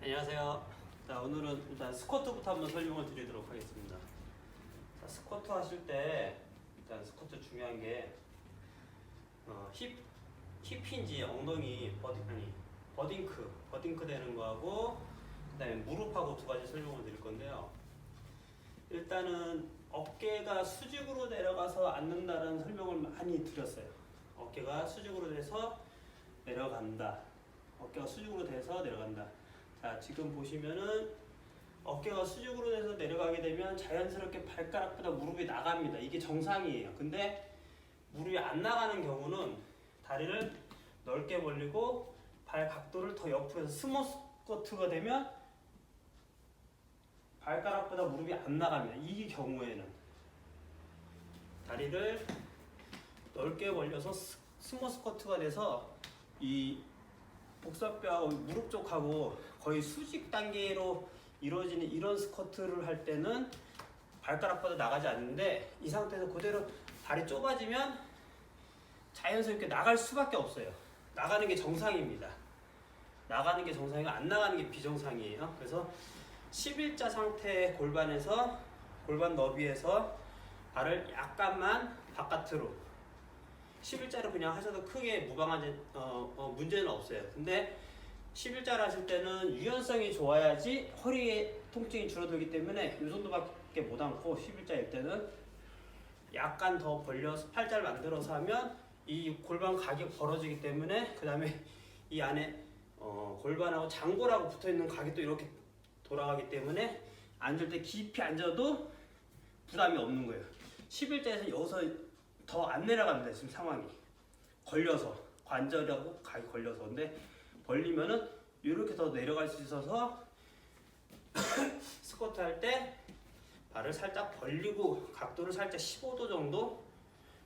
안녕하세요. 자, 오늘은 일단 스쿼트부터 한번 설명을 드리도록 하겠습니다. 자, 스쿼트 하실 때 일단 스쿼트 중요한 게 힙인지 엉덩이 버딩크 되는 거하고 그다음에 무릎하고 두 가지 설명을 드릴 건데요. 일단은 어깨가 수직으로 내려가서 앉는다는 설명을 많이 드렸어요. 어깨가 수직으로 돼서 내려간다. 어깨가 수직으로 돼서 내려간다. 자, 지금 보시면은 어깨가 수직으로 돼서 내려가게 되면 자연스럽게 발가락보다 무릎이 나갑니다. 이게 정상이에요. 근데 무릎이 안 나가는 경우는 다리를 넓게 벌리고 발 각도를 더 옆으로 해서 스몰 스쿼트가 되면 발가락보다 무릎이 안 나갑니다. 이 경우에는 다리를 넓게 벌려서 스몰 스쿼트가 돼서 이 복사뼈하고 무릎 쪽하고 거의 수직 단계로 이루어지는 이런 스쿼트를 할 때는 발가락보다 나가지 않는데, 이 상태에서 그대로 다리 좁아지면 자연스럽게 나갈 수밖에 없어요. 나가는 게 정상입니다. 나가는 게 정상이고 안 나가는 게 비정상이에요. 그래서 11자 상태의 골반에서 골반 너비에서 발을 약간만 바깥으로 11자로 그냥 하셔도 크게 무방한 문제는 없어요. 근데 11자를 하실 때는 유연성이 좋아야지 허리에 통증이 줄어들기 때문에 이 정도밖에 못 앉고, 11자일 때는 약간 더 벌려서 팔자를 만들어서 하면 이 골반 각이 벌어지기 때문에, 그 다음에 이 안에 골반하고 장골하고 붙어있는 각이 또 이렇게 돌아가기 때문에 앉을 때 깊이 앉아도 부담이 없는 거예요. 11자에서 여기서 더 안 내려갑니다. 지금 상황이 걸려서 관절하고 각이 걸려서. 근데 벌리면은 이렇게 더 내려갈 수 있어서 스쿼트 할 때 발을 살짝 벌리고 각도를 살짝 15도 정도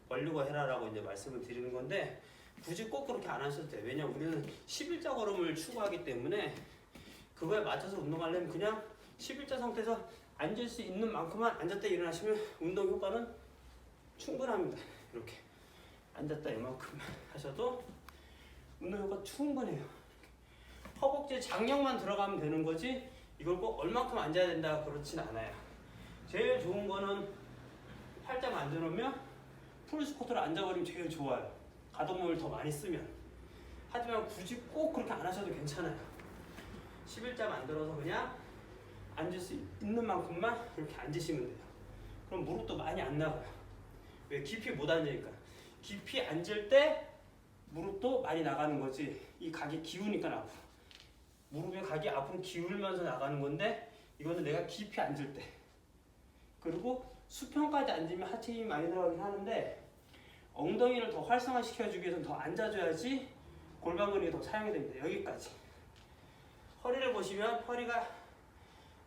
벌리고 해라라고 이제 말씀을 드리는 건데, 굳이 꼭 그렇게 안 하셔도 돼요. 왜냐면 우리는 11자 걸음을 추구하기 때문에 그거에 맞춰서 운동하려면 그냥 11자 상태에서 앉을 수 있는 만큼만 앉았다 일어나시면 운동 효과는 충분합니다. 이렇게 앉았다 이만큼만 하셔도 운동 효과 충분해요. 허벅지 장력만 들어가면 되는 거지 이걸 꼭 얼만큼 앉아야 된다 그렇진 않아요. 제일 좋은 거는 팔자 만들어 놓으면 풀 스쿼트를 앉아버리면 제일 좋아요. 가동력을 더 많이 쓰면. 하지만 굳이 꼭 그렇게 안 하셔도 괜찮아요. 11자 만들어서 그냥 앉을 수 있는 만큼만 이렇게 앉으시면 돼요. 그럼 무릎도 많이 안 나가요. 왜? 깊이 못 앉으니까. 깊이 앉을 때 무릎도 많이 나가는 거지, 이 각이 기우니까 앞으로. 무릎의 각이 앞으로 기울면서 나가는 건데, 이거는 내가 깊이 앉을 때. 그리고 수평까지 앉으면 하체 힘이 많이 들어가긴 하는데, 엉덩이를 더 활성화시켜주기 위해서는 더 앉아줘야지 골반 근육이 더 사용이 됩니다. 여기까지. 허리를 보시면 허리가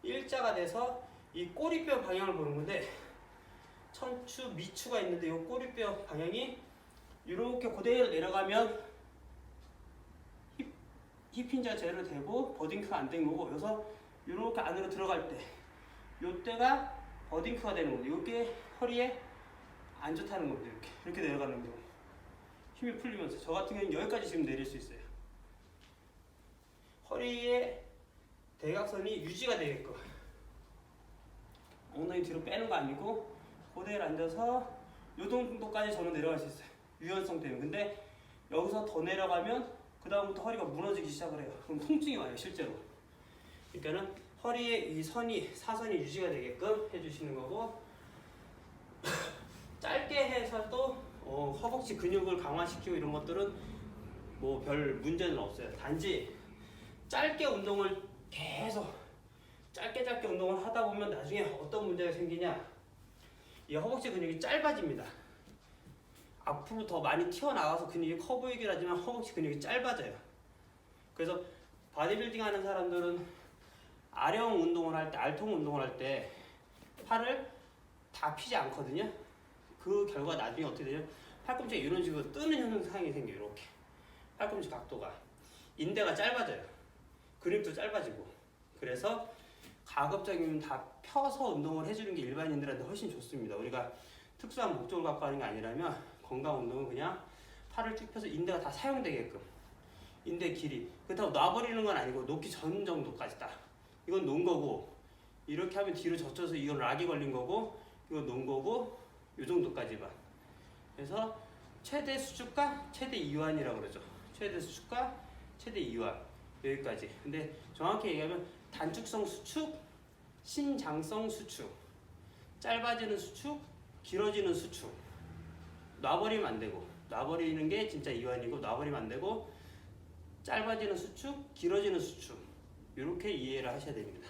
일자가 돼서 이 꼬리뼈 방향을 보는 건데, 천추, 미추가 있는데 이 꼬리뼈 방향이 이렇게 그대로 내려가면 힙힌자 제대로 되고 버딩크가 안 된 거고, 여기서 이렇게 안으로 들어갈 때 이때가 버딩크가 되는 거죠. 이게 허리에 안 좋다는 겁니다. 이렇게 내려가는 경우 힘이 풀리면서, 저 같은 경우는 여기까지 지금 내릴 수 있어요. 허리의 대각선이 유지가 되게끔 엉덩이 뒤로 빼는 거 아니고 그대로 앉아서 이 정도까지 저는 내려갈 수 있어요. 유연성 때문에. 근데 여기서 더 내려가면 그 다음부터 허리가 무너지기 시작을 해요. 그럼 통증이 와요, 실제로. 그러니까는 허리의 이 사선이 유지가 되게끔 해주시는 거고, 짧게 해서도 허벅지 근육을 강화시키고 이런 것들은 뭐 별 문제는 없어요. 단지 짧게 운동을 계속 짧게 운동을 하다 보면 나중에 어떤 문제가 생기냐, 이 허벅지 근육이 짧아집니다. 앞으로 더 많이 튀어나와서 근육이 커 보이긴 하지만 허벅지 근육이 짧아져요. 그래서 바디빌딩 하는 사람들은 아령 운동을 할 때, 알통 운동을 할 때 팔을 다 피지 않거든요. 그 결과 나중에 어떻게 되냐, 팔꿈치가 이런 식으로 뜨는 현상이 생겨요. 이렇게 팔꿈치 각도가, 인대가 짧아져요. 근육도 짧아지고. 그래서 가급적이면 다 펴서 운동을 해주는 게 일반인들한테 훨씬 좋습니다. 우리가 특수한 목적을 갖고 하는 게 아니라면 건강 운동은 그냥 팔을 쭉 펴서 인대가 다 사용되게끔 인대 길이. 그렇다고 놔버리는 건 아니고 놓기 전 정도까지 딱. 이건 놓은 거고 이렇게 하면 뒤로 젖혀서 이건 락이 걸린 거고 이건 놓은 거고 이 정도까지만. 그래서 최대 수축과 최대 이완이라고 그러죠. 최대 수축과 최대 이완 여기까지. 근데 정확히 얘기하면 단축성 수축, 신장성 수축, 짧아지는 수축, 길어지는 수축. 놔버리면 안 되고 놔버리는 게 진짜 이완이고 놔버리면 안 되고 짧아지는 수축, 길어지는 수축 이렇게 이해를 하셔야 됩니다.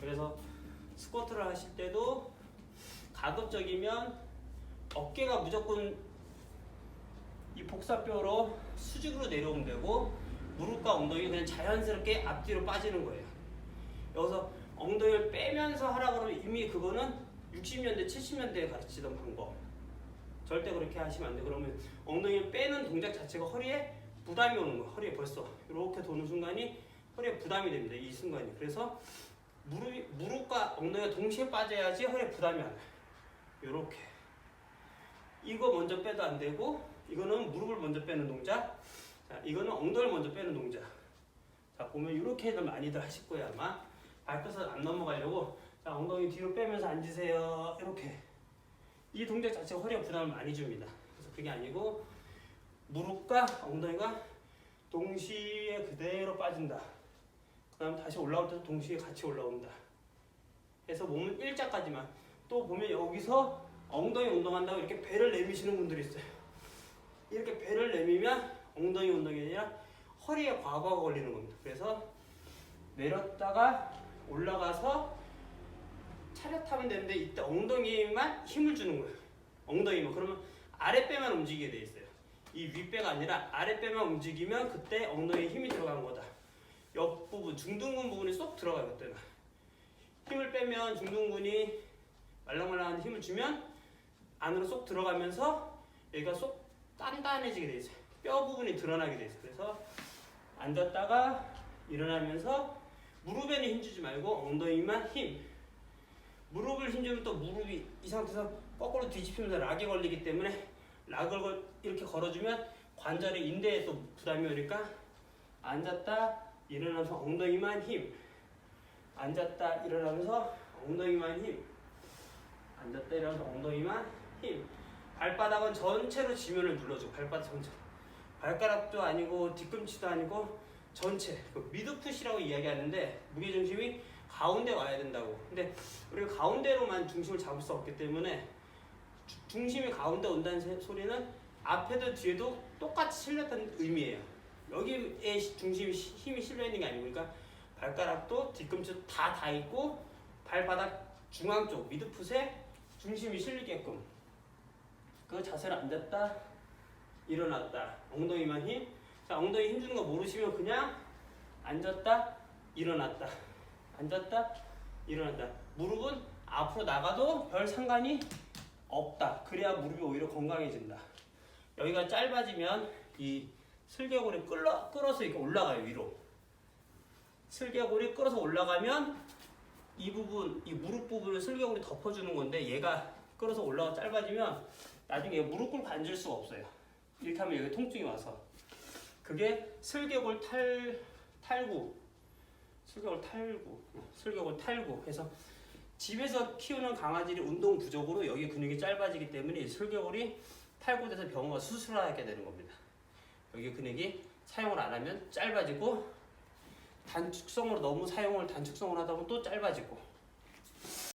그래서 스쿼트를 하실 때도 가급적이면 어깨가 무조건 이 복사뼈로 수직으로 내려오면 되고 무릎과 엉덩이 그냥 자연스럽게 앞뒤로 빠지는 거예요. 여기서 엉덩이를 빼면서 하라 그러면 이미 그거는 60년대, 70년대에 가르치던 방법. 절대 그렇게 하시면 안 돼요. 그러면 엉덩이를 빼는 동작 자체가 허리에 부담이 오는 거예요. 허리에 벌써 이렇게 도는 순간이 허리에 부담이 됩니다. 이 순간이. 그래서 무릎과 엉덩이가 동시에 빠져야지 허리에 부담이 안 와요. 이렇게. 이거 먼저 빼도 안 되고 이거는 무릎을 먼저 빼는 동작. 자, 이거는 엉덩이를 먼저 빼는 동작. 자, 보면 이렇게들 많이들 하실 거예요. 아마 발끝을 안 넘어가려고. 자, 엉덩이 뒤로 빼면서 앉으세요. 이렇게. 이 동작 자체가 허리에 부담을 많이 줍니다. 그래서 그게 아니고 무릎과 엉덩이가 동시에 그대로 빠진다. 그 다음 다시 올라올 때도 동시에 같이 올라온다. 해서 몸은 일자까지만. 또 보면 여기서 엉덩이 운동한다고 이렇게 배를 내미시는 분들이 있어요. 이렇게 배를 내미면 엉덩이 운동이 아니라 허리에 과거가 걸리는 겁니다. 그래서 내렸다가 올라가서 차렷하면 되는데 이때 엉덩이만 힘을 주는 거예요. 엉덩이만. 그러면 아랫배만 움직이게 돼 있어요. 이 윗배가 아니라 아랫배만 움직이면 그때 엉덩이에 힘이 들어간 거다. 옆부분, 중둔근 부분이 쏙 들어가요. 그때는. 힘을 빼면 중둔근이 말랑말랑한 힘을 주면 안으로 쏙 들어가면서 여기가 쏙 단단해지게 돼 있어요. 뼈 부분이 드러나게 돼 있어요. 그래서 앉았다가 일어나면서 무릎에는 힘주지 말고 엉덩이만 힘. 무릎을 힘주면 또 무릎이 이 상태에서 거꾸로 뒤집히면서 락이 걸리기 때문에 락을 이렇게 걸어주면 관절의 인대에 또 부담이 오니까 앉았다 일어나면서 엉덩이만 힘. 앉았다 일어나면서 엉덩이만 힘. 앉았다 일어나면서 엉덩이만 힘. 발바닥은 전체로 지면을 눌러줘. 발바닥 전체. 발가락도 아니고 뒤꿈치도 아니고 전체. 그 미드풋이라고 이야기하는데 무게중심이 가운데 와야 된다고. 근데 우리가 가운데로만 중심을 잡을 수 없기 때문에 중심이 가운데 온다는 소리는 앞에도 뒤에도 똑같이 실렸다는 의미예요. 여기에 중심이 힘이 실려 있는 게 아니고, 그러니까 발가락도 뒤꿈치도 다 있고 발바닥 중앙 쪽 미드풋에 중심이 실리게끔 그 자세로 앉았다 일어났다. 엉덩이만 힘. 자, 엉덩이 힘주는 거 모르시면 그냥 앉았다 일어났다. 앉았다 일어났다. 무릎은 앞으로 나가도 별 상관이 없다. 그래야 무릎이 오히려 건강해진다. 여기가 짧아지면 이 슬개골이 끌어서 이렇게 올라가요. 위로. 슬개골이 끌어서 올라가면 이 부분, 이 무릎 부분을 슬개골이 덮어주는 건데 얘가 끌어서 올라가 짧아지면 나중에 무릎 꿇고 앉을 수가 없어요. 이렇게 하면 여기 통증이 와서. 그게 슬개골 탈구. 슬개골 탈구. 해서 집에서 키우는 강아지들이 운동 부족으로 여기 근육이 짧아지기 때문에 슬개골이 탈구돼서 병원 가서 수술하게 되는 겁니다. 여기 근육이 사용을 안 하면 짧아지고 단축성으로 너무 사용을 단축성으로 하다 보면 또 짧아지고